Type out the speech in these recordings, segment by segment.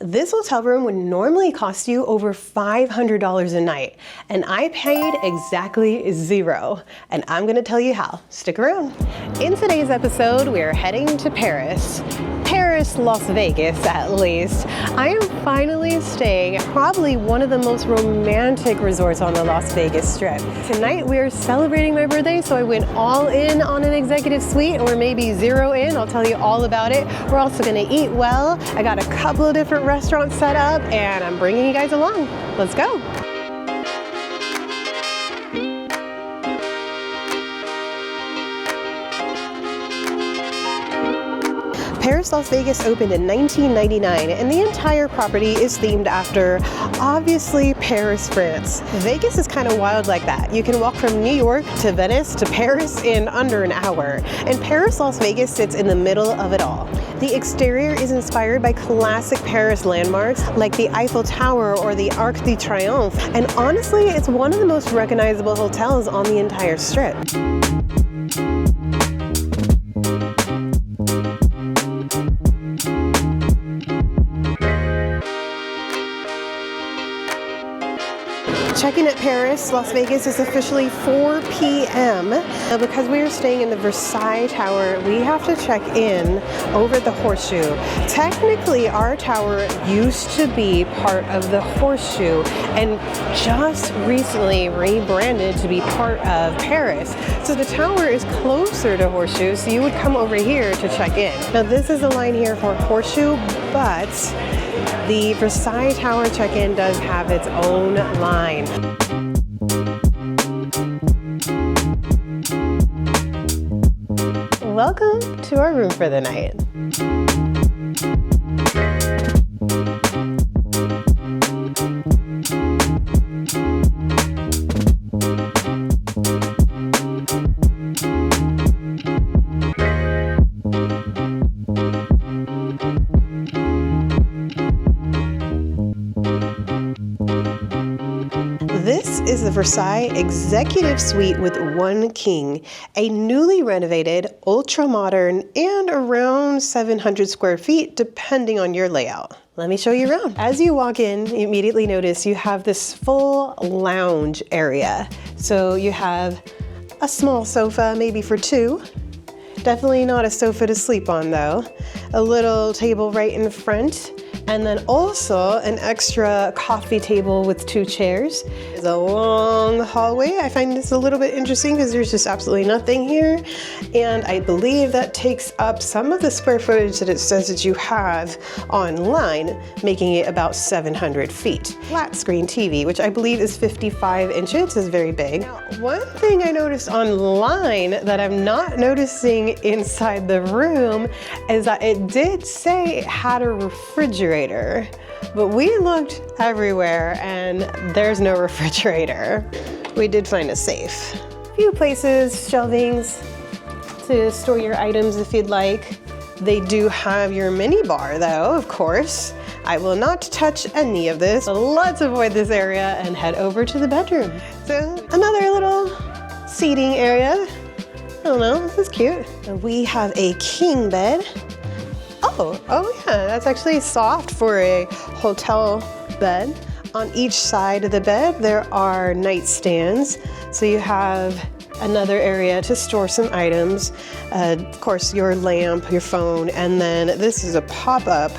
This hotel room would normally cost you over $500 a night, and I paid exactly zero. And I'm gonna tell you how. Stick around. In today's episode, we are heading to Paris. Paris, Las Vegas at least. I am finally staying at probably one of the most romantic resorts on the Las Vegas Strip. Tonight we are celebrating my birthday, so I went all in on an executive suite, or maybe zero in. I'll tell you all about it. We're also gonna eat well. I got a couple of different restaurants set up, and I'm bringing you guys along. Let's go. Paris Las Vegas opened in 1999, and the entire property is themed after, obviously, Paris, France. Vegas is kind of wild like that. You can walk from New York to Venice to Paris in under an hour, and Paris Las Vegas sits in the middle of it all. The exterior is inspired by classic Paris landmarks like the Eiffel Tower or the Arc de Triomphe, and honestly, it's one of the most recognizable hotels on the entire Strip. Check-in at Paris, Las Vegas is officially 4 p.m. Now, because we are staying in the Versailles Tower, we have to check in over at the Horseshoe. Technically, our tower used to be part of the Horseshoe and just recently rebranded to be part of Paris. So the tower is closer to Horseshoe, so you would come over here to check in. Now, this is a line here for Horseshoe, but the Versailles Tower check-in does have its own line. Welcome to our room for the night. This is the Versailles Executive Suite with one king, a newly renovated, ultra-modern, and around 700 square feet, depending on your layout. Let me show you around. As you walk in, you immediately notice you have this full lounge area. So you have a small sofa, maybe for two. Definitely not a sofa to sleep on though. A little table right in front. And then also an extra coffee table with two chairs. It's a long hallway. I find this a little bit interesting because there's just absolutely nothing here. And I believe that takes up some of the square footage that it says that you have online, making it about 700 feet. Flat screen TV, which I believe is 55 inches, is very big. Now, one thing I noticed online that I'm not noticing inside the room is that it did say it had a refrigerator. But we looked everywhere and there's no refrigerator. We did find a safe. A few places, shelvings to store your items if you'd like. They do have your mini bar though, of course. I will not touch any of this. So let's avoid this area and head over to the bedroom. So another little seating area. I don't know, this is cute. We have a king bed. Oh yeah, that's actually soft for a hotel bed. On each side of the bed, there are nightstands. So you have another area to store some items. Of course, your lamp, your phone, and then this is a pop-up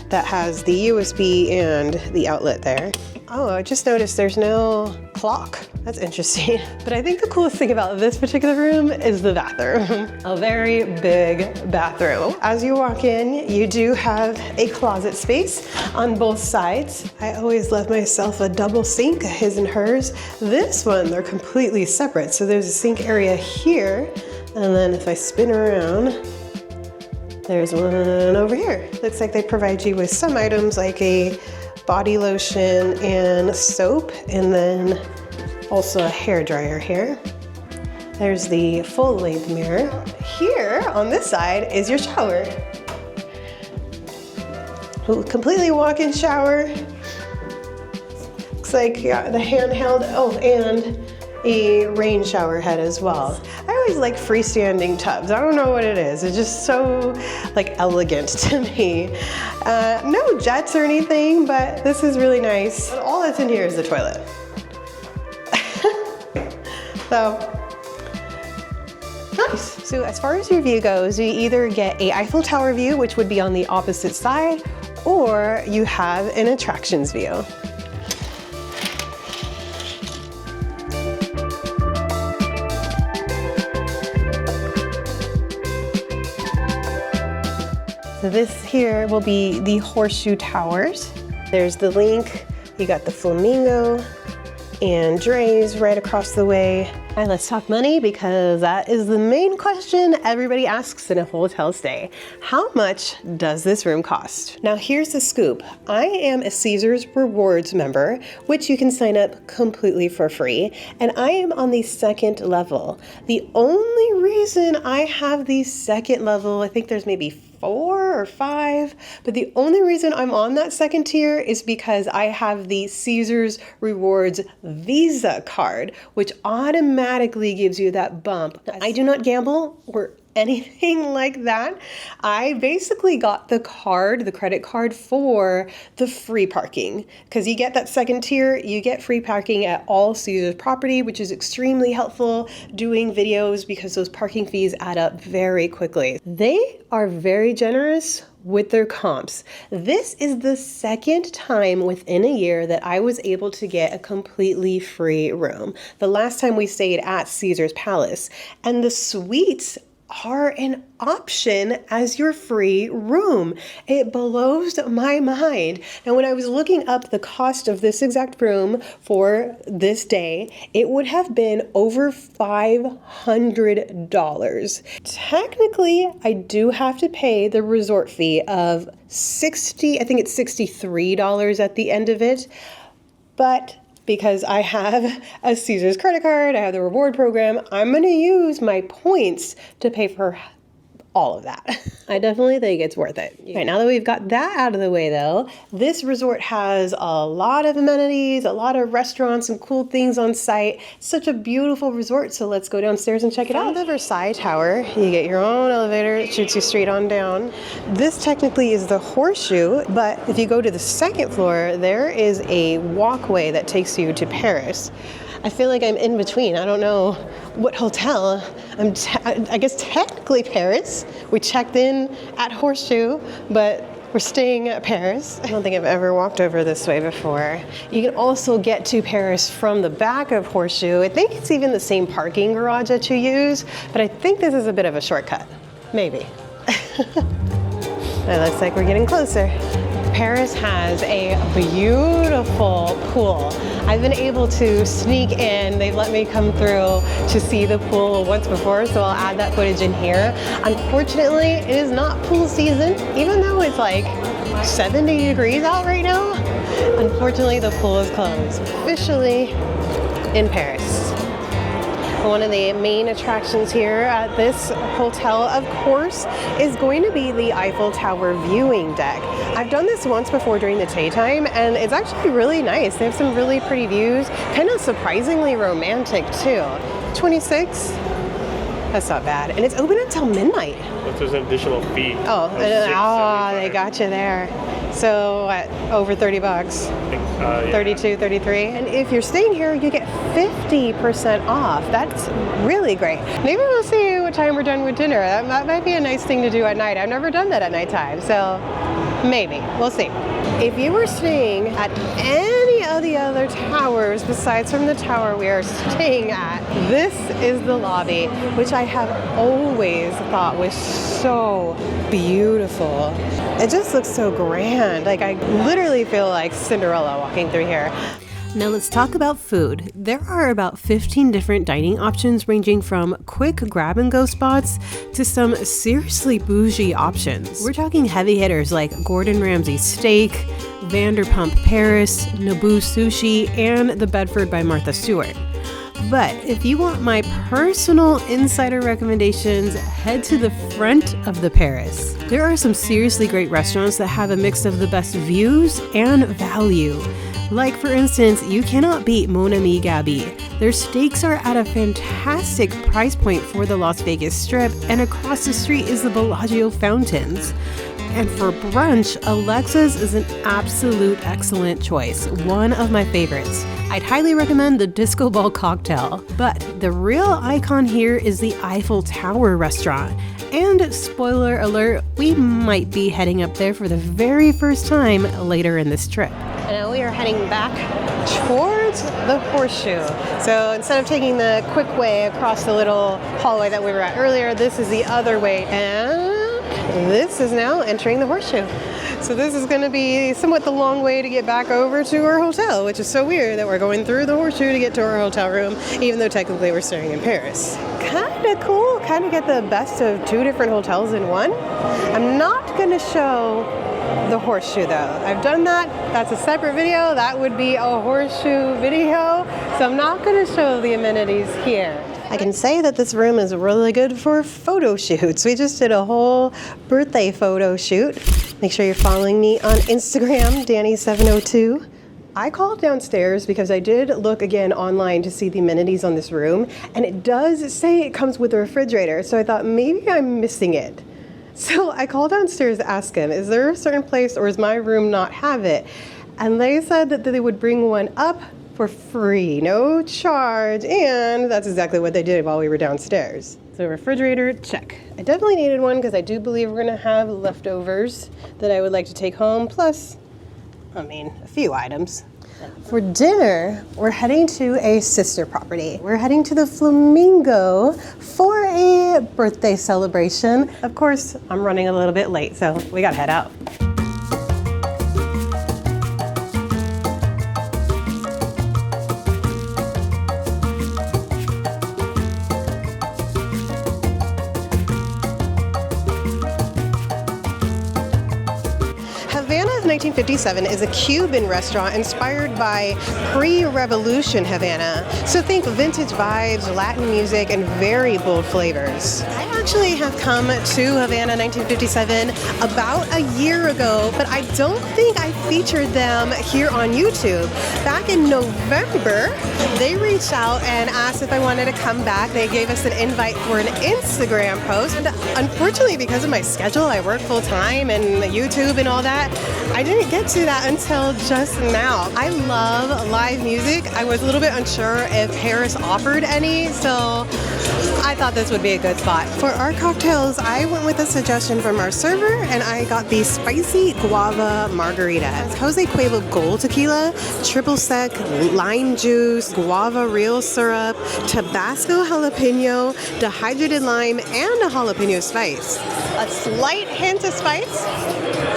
that has the USB and the outlet there. Oh, I just noticed there's no clock. That's interesting. But I think the coolest thing about this particular room is the bathroom. A very big bathroom. As you walk in, you do have a closet space on both sides. I always love myself a double sink, a his and hers. This one, they're completely separate. So there's a sink area here. And then if I spin around, there's one over here. Looks like they provide you with some items like a body lotion and soap, and then also a hair dryer here. There's the full length mirror. Here on this side is your shower. Completely walk-in shower. Looks like the handheld, and a rain shower head as well. I always like freestanding tubs. I don't know what it is. It's just so like elegant to me. No jets or anything, but this is really nice. All that's in here is the toilet. So, nice. So as far as your view goes, you either get a Eiffel Tower view, which would be on the opposite side, or you have an attractions view. So this here will be the Horseshoe Towers. There's the link, you got the Flamingo and Dre's right across the way. All right, let's talk money because that is the main question everybody asks in a hotel stay. How much does this room cost? Now here's the scoop. I am a Caesars Rewards member, which you can sign up completely for free, and I am on the second level. The only reason I have the second level, I think there's maybe 4 or 5, but the only reason I'm on that second tier is because I have the Caesars Rewards Visa card, which automatically gives you that bump. I do not gamble or anything like that. I basically got the card, the credit card, for the free parking, because you get that second tier, you get free parking at all Caesars property, which is extremely helpful doing videos because those parking fees add up very quickly. They are very generous with their comps. This is the second time within a year that I was able to get a completely free room. The last time we stayed at Caesars Palace, and the suites are an option as your free room. It blows my mind. And when I was looking up the cost of this exact room for this day, it would have been over $500. Technically, I do have to pay the resort fee of I think it's $63 at the end of it, but because I have a Caesars credit card, I have the reward program, I'm gonna use my points to pay for all of that. I definitely think it's worth it. Yeah. All right, now that we've got that out of the way though, this resort has a lot of amenities, a lot of restaurants and cool things on site. Such a beautiful resort, so let's go downstairs and check it out. From the Versailles Tower, you get your own elevator, it shoots you straight on down. This technically is the Horseshoe, but if you go to the second floor, there is a walkway that takes you to Paris. I feel like I'm in between. I don't know what hotel. I guess technically Paris. We checked in at Horseshoe, but we're staying at Paris. I don't think I've ever walked over this way before. You can also get to Paris from the back of Horseshoe. I think it's even the same parking garage that you use, but I think this is a bit of a shortcut. Maybe. It looks like we're getting closer. Paris has a beautiful pool. I've been able to sneak in. They've let me come through to see the pool once before, so I'll add that footage in here. Unfortunately, it is not pool season, even though it's like 70 degrees out right now. Unfortunately, the pool is closed. Officially in Paris. One of the main attractions here at this hotel, of course, is going to be the Eiffel Tower viewing deck. I've done this once before during the daytime, and it's actually really nice. They have some really pretty views, kind of surprisingly romantic too. 26? That's not bad. And it's open until midnight. But there's an additional fee. Oh, they got you there. So what, over 30 bucks? Yeah. 32, 33. And if you're staying here, you get 50% off. That's really great. Maybe we'll see what time we're done with dinner. That might be a nice thing to do at night. I've never done that at nighttime, so maybe. We'll see. If you were staying at any of the other towers besides from the tower we are staying at, this is the lobby, which I have always thought was so beautiful. It just looks so grand. Like I literally feel like Cinderella walking through here. Now let's talk about food. There are about 15 different dining options ranging from quick grab-and-go spots to some seriously bougie options. We're talking heavy hitters like Gordon Ramsay's steak, Vanderpump Paris, Naboo Sushi, and the Bedford by Martha Stewart. But if you want my personal insider recommendations, head to the front of the Paris. There are some seriously great restaurants that have a mix of the best views and value. Like, for instance, you cannot beat Mon Ami Gabi. Their steaks are at a fantastic price point for the Las Vegas Strip, and across the street is the Bellagio Fountains. And for brunch, Alexa's is an absolute excellent choice, one of my favorites. I'd highly recommend the Disco Ball cocktail. But the real icon here is the Eiffel Tower Restaurant. And spoiler alert, we might be heading up there for the very first time later in this trip. And now we are heading back towards the Horseshoe. So instead of taking the quick way across the little hallway that we were at earlier, this is the other way. And this is now entering the Horseshoe. So this is going to be somewhat the long way to get back over to our hotel, which is so weird that we're going through the Horseshoe to get to our hotel room, even though technically we're staying in Paris. Kind of cool, kind of get the best of two different hotels in one. I'm not going to show the Horseshoe though. I've done that. That's a separate video. That would be a Horseshoe video. So I'm not going to show the amenities here. I can say that this room is really good for photo shoots. We just did a whole birthday photo shoot. Make sure you're following me on Instagram, Danny702. I called downstairs because I did look again online to see the amenities on this room, and it does say it comes with a refrigerator, so I thought maybe I'm missing it. So I called downstairs to ask him, is there a certain place or does my room not have it? And they said that they would bring one up for free, no charge, and that's exactly what they did while we were downstairs. So refrigerator, check. I definitely needed one because I do believe we're gonna have leftovers that I would like to take home, plus, I mean, a few items. For dinner, we're heading to a sister property. We're heading to the Flamingo for a birthday celebration. Of course, I'm running a little bit late, so we gotta head out. Havana of 1957 is a Cuban restaurant inspired by pre-revolution Havana. So think vintage vibes, Latin music, and very bold flavors. I actually have come to Havana 1957 about a year ago, but I don't think I featured them here on YouTube. Back in November, they reached out and asked if I wanted to come back. They gave us an invite for an Instagram post. And unfortunately, because of my schedule, I work full time and YouTube and all that, I didn't get to that until just now. I love live music. I was a little bit unsure if Paris offered any, so I thought this would be a good spot. For our cocktails, I went with a suggestion from our server, and I got the spicy guava margarita. It's Jose Cuervo Gold Tequila, triple sec, lime juice, guava real syrup, Tabasco jalapeno, dehydrated lime, and a jalapeno spice. A slight hint of spice,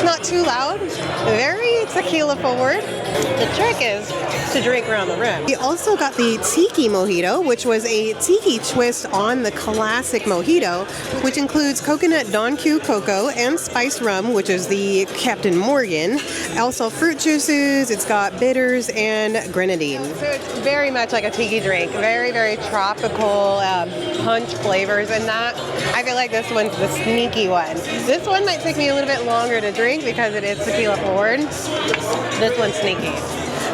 not too loud, very tequila forward. The trick is to drink around the rim. We also got the tiki mojito, which was a tiki twist on the classic mojito, which includes coconut Don Q cocoa and spiced rum, which is the Captain Morgan. Also fruit juices, it's got bitters and grenadine. So it's very much like a tiki drink, very, very tropical punch flavors, and that, I feel like this one's the sneaky one. This one might take me a little bit longer to drink because it is tequila forward. This one's sneaky.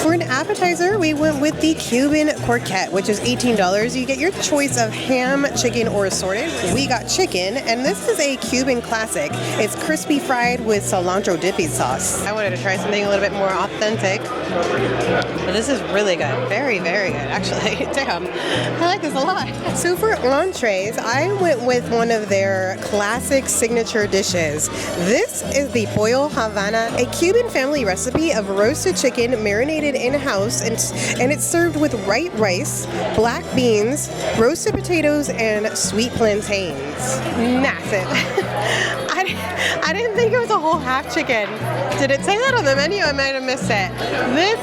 For an appetizer, we went with the Cuban croquette, which is $18. You get your choice of ham, chicken, or assorted. We got chicken, and this is a Cuban classic. It's crispy fried with cilantro dippy sauce. I wanted to try something a little bit more authentic, but this is really good. Very, very good, actually. Damn, I like this a lot. So for entrees, I went with one of their classic signature dishes. This is the Pollo Havana, a Cuban family recipe of roasted chicken marinated in-house, and it's served with white rice, black beans, roasted potatoes, and sweet plantains. Massive. I didn't think it was a whole half chicken. Did it say that on the menu? I might have missed it. This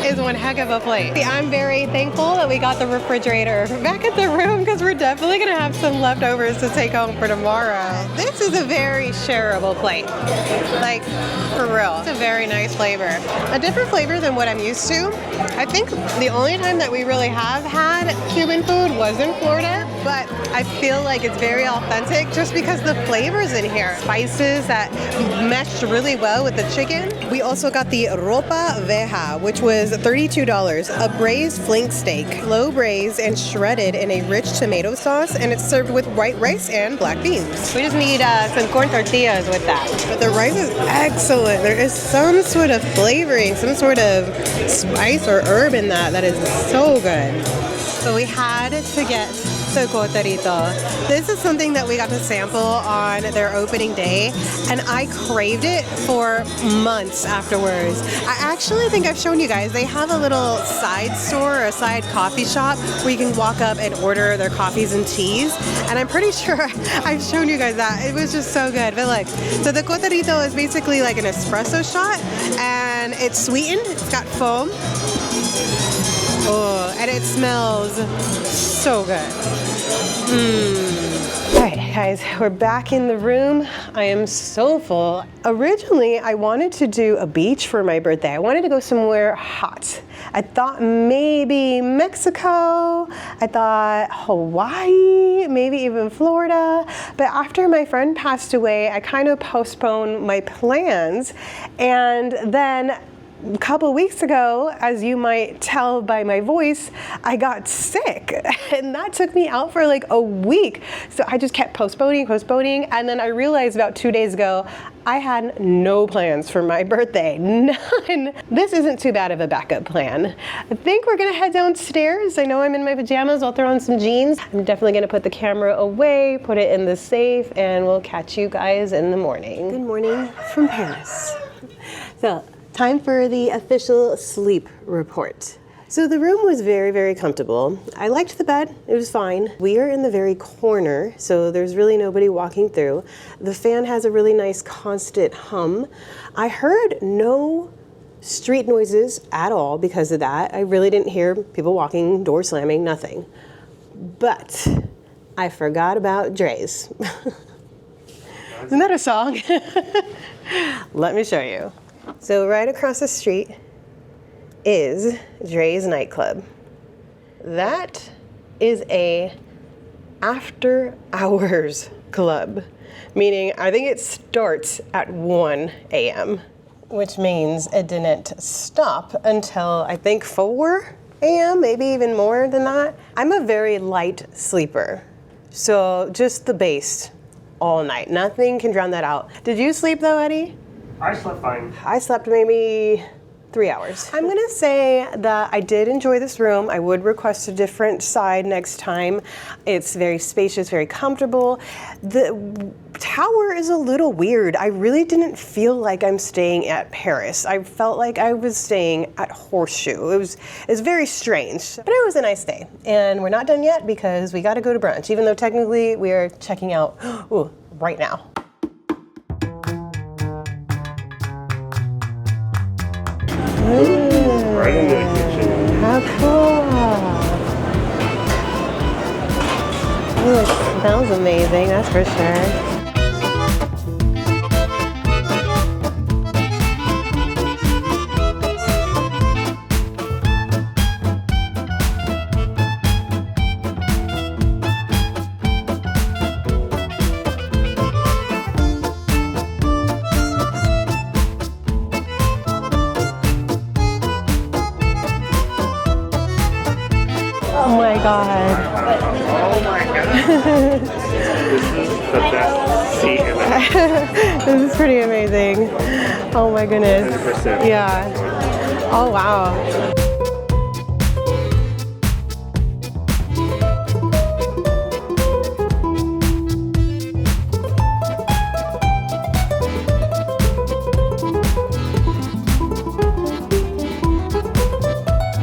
is one heck of a plate. I'm very thankful that we got the refrigerator back at the room because we're definitely gonna have some leftovers to take home for tomorrow. This is a very shareable plate. Like, for real. It's a very nice flavor. A different flavor than what I'm used to. I think the only time that we really have had Cuban food was in Florida, but I feel like it's very authentic just because the flavors in here. Spices that meshed really well with the chicken. We also got the ropa veja, which was $32, a braised flank steak, low braised and shredded in a rich tomato sauce, and it's served with white rice and black beans. We just need some corn tortillas with that. But the rice is excellent. There is some sort of flavoring, some sort of spice or herb in that is so good. So we had to get the coterito. This is something that we got to sample on their opening day, and I craved it for months afterwards. I actually think I've shown you guys, they have a little side store or a side coffee shop where you can walk up and order their coffees and teas, and I'm pretty sure I've shown you guys that. It was just so good. But look, so the coterito is basically like an espresso shot, and it's sweetened, it's got foam. Oh, and it smells so good. All right, guys, we're back in the room. I am so full. Originally, I wanted to do a beach for my birthday. I wanted to go somewhere hot. I thought maybe Mexico. I thought Hawaii, maybe even Florida. But after my friend passed away, I kind of postponed my plans. And then a couple weeks ago, as you might tell by my voice, I got sick, and that took me out for like a week. So I just kept postponing, and then I realized about 2 days ago, I had no plans for my birthday, none. This isn't too bad of a backup plan. I think we're gonna head downstairs. I know I'm in my pajamas, I'll throw on some jeans. I'm definitely gonna put the camera away, put it in the safe, and we'll catch you guys in the morning. Good morning from Paris. So, time for the official sleep report. So the room was very, very comfortable. I liked the bed, it was fine. We are in the very corner, so there's really nobody walking through. The fan has a really nice constant hum. I heard no street noises at all because of that. I really didn't hear people walking, door slamming, nothing. But I forgot about Dre's. Isn't that a song? Let me show you. So right across the street is Dre's nightclub. That is a after hours club, meaning I think it starts at 1 a.m., which means it didn't stop until I think 4 a.m., maybe even more than that. I'm a very light sleeper, so just the bass all night. Nothing can drown that out. Did you sleep though, Eddie? I slept fine. I slept maybe 3 hours. I'm gonna say that I did enjoy this room. I would request a different side next time. It's very spacious, very comfortable. The tower is a little weird. I really didn't feel like I'm staying at Paris. I felt like I was staying at Horseshoe. It was very strange, but it was a nice day. And we're not done yet because we gotta go to brunch, even though technically we are checking out right now. Right into the kitchen. How cool. Ooh, it smells amazing, that's for sure. Oh my god. Oh my god. This is the best seat in the house. This is pretty amazing. Oh my goodness. 100%. Yeah. Oh wow.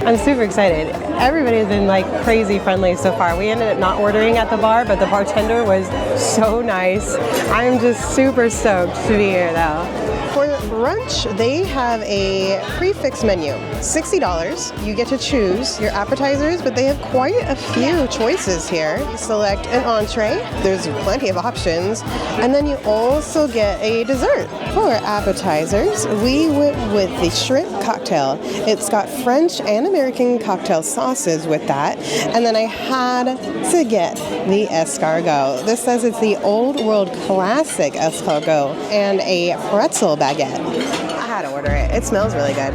I'm super excited. Everybody has been like crazy friendly so far. We ended up not ordering at the bar, but the bartender was so nice. I'm just super stoked to be here though. For Brunch, they have a prefix menu, $60. You get to choose your appetizers, but they have quite a few choices here. You select an entree, there's plenty of options, and then you also get a dessert. For appetizers, we went with the shrimp cocktail. It's got French and American cocktail sauces with that, and then I had to get the escargot. This says it's the old world classic escargot and a pretzel baguette. I had to order it. It smells really good.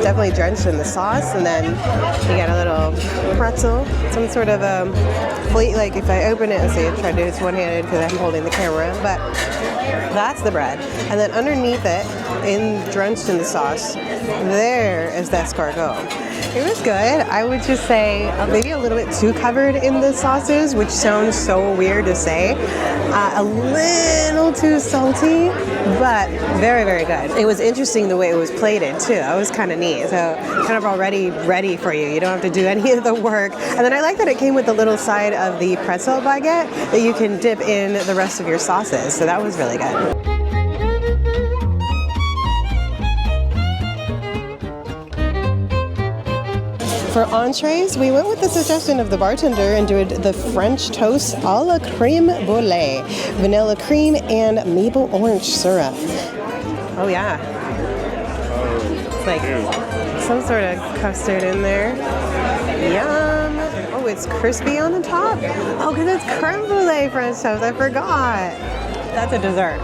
Definitely drenched in the sauce, and then you get a little pretzel, some sort of like if I open it and see it, try to do this one-handed because I'm holding the camera, but that's the bread. And then underneath it, drenched in the sauce, there is the escargot. It was good. I would just say maybe a little bit too covered in the sauces, which sounds so weird to say. A little too salty, but very, very good. It was interesting the way it was plated too. That was kind of neat. So kind of already ready for you. You don't have to do any of the work. And then I like that it came with the little side of the pretzel baguette that you can dip in the rest of your sauces. So that was really good. For entrees, we went with the suggestion of the bartender and did the French toast a la creme brulee, vanilla cream and maple orange syrup. Oh yeah. It's like some sort of custard in there. Yum. Oh, it's crispy on the top? Oh, because it's creme brulee French toast. I forgot. That's a dessert.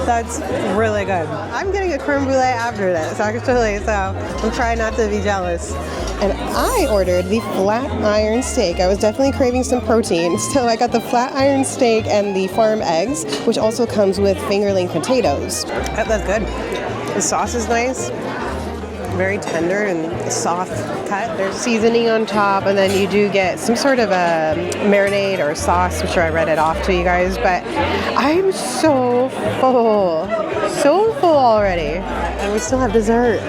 That's really good. I'm getting a creme brulee after this, actually, so I'm trying not to be jealous. And I ordered the flat iron steak. I was definitely craving some protein, so I got the flat iron steak and the farm eggs, which also comes with fingerling potatoes. That's good. The sauce is nice. Very tender and soft cut. There's seasoning on top, and then you do get some sort of a marinade or sauce. I'm sure I read it off to you guys, but I'm so full already. And we still have dessert.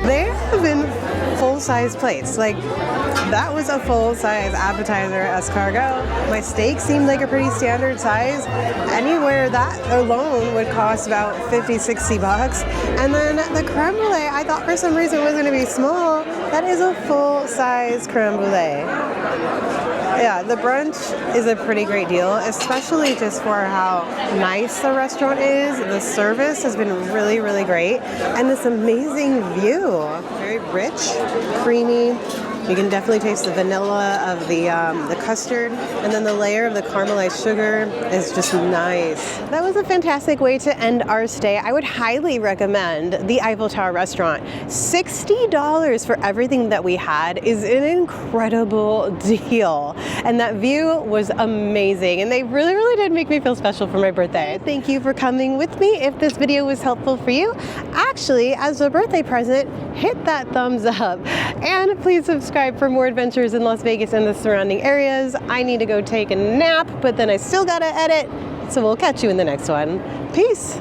They have been full-size plates. Like, that was a full-size appetizer escargot. My steak seemed like a pretty standard size. Anywhere that alone would cost about $50-$60. And then the creme brulee, I thought for some reason it was going to be small. That is a full-size creme brulee. Yeah, the brunch is a pretty great deal, especially just for how nice the restaurant is. The service has been really, really great. And this amazing view. Very rich, creamy. You can definitely taste the vanilla of the custard, and then the layer of the caramelized sugar is just nice. That was a fantastic way to end our stay. I would highly recommend the Eiffel Tower Restaurant. $60 for everything that we had is an incredible deal, and that view was amazing, and they really, really did make me feel special for my birthday. Thank you for coming with me. If this video was helpful for you, actually, as a birthday present, hit that thumbs up, and please subscribe for more adventures in Las Vegas and the surrounding areas. I need to go take a nap, but then I still gotta edit, so we'll catch you in the next one. Peace.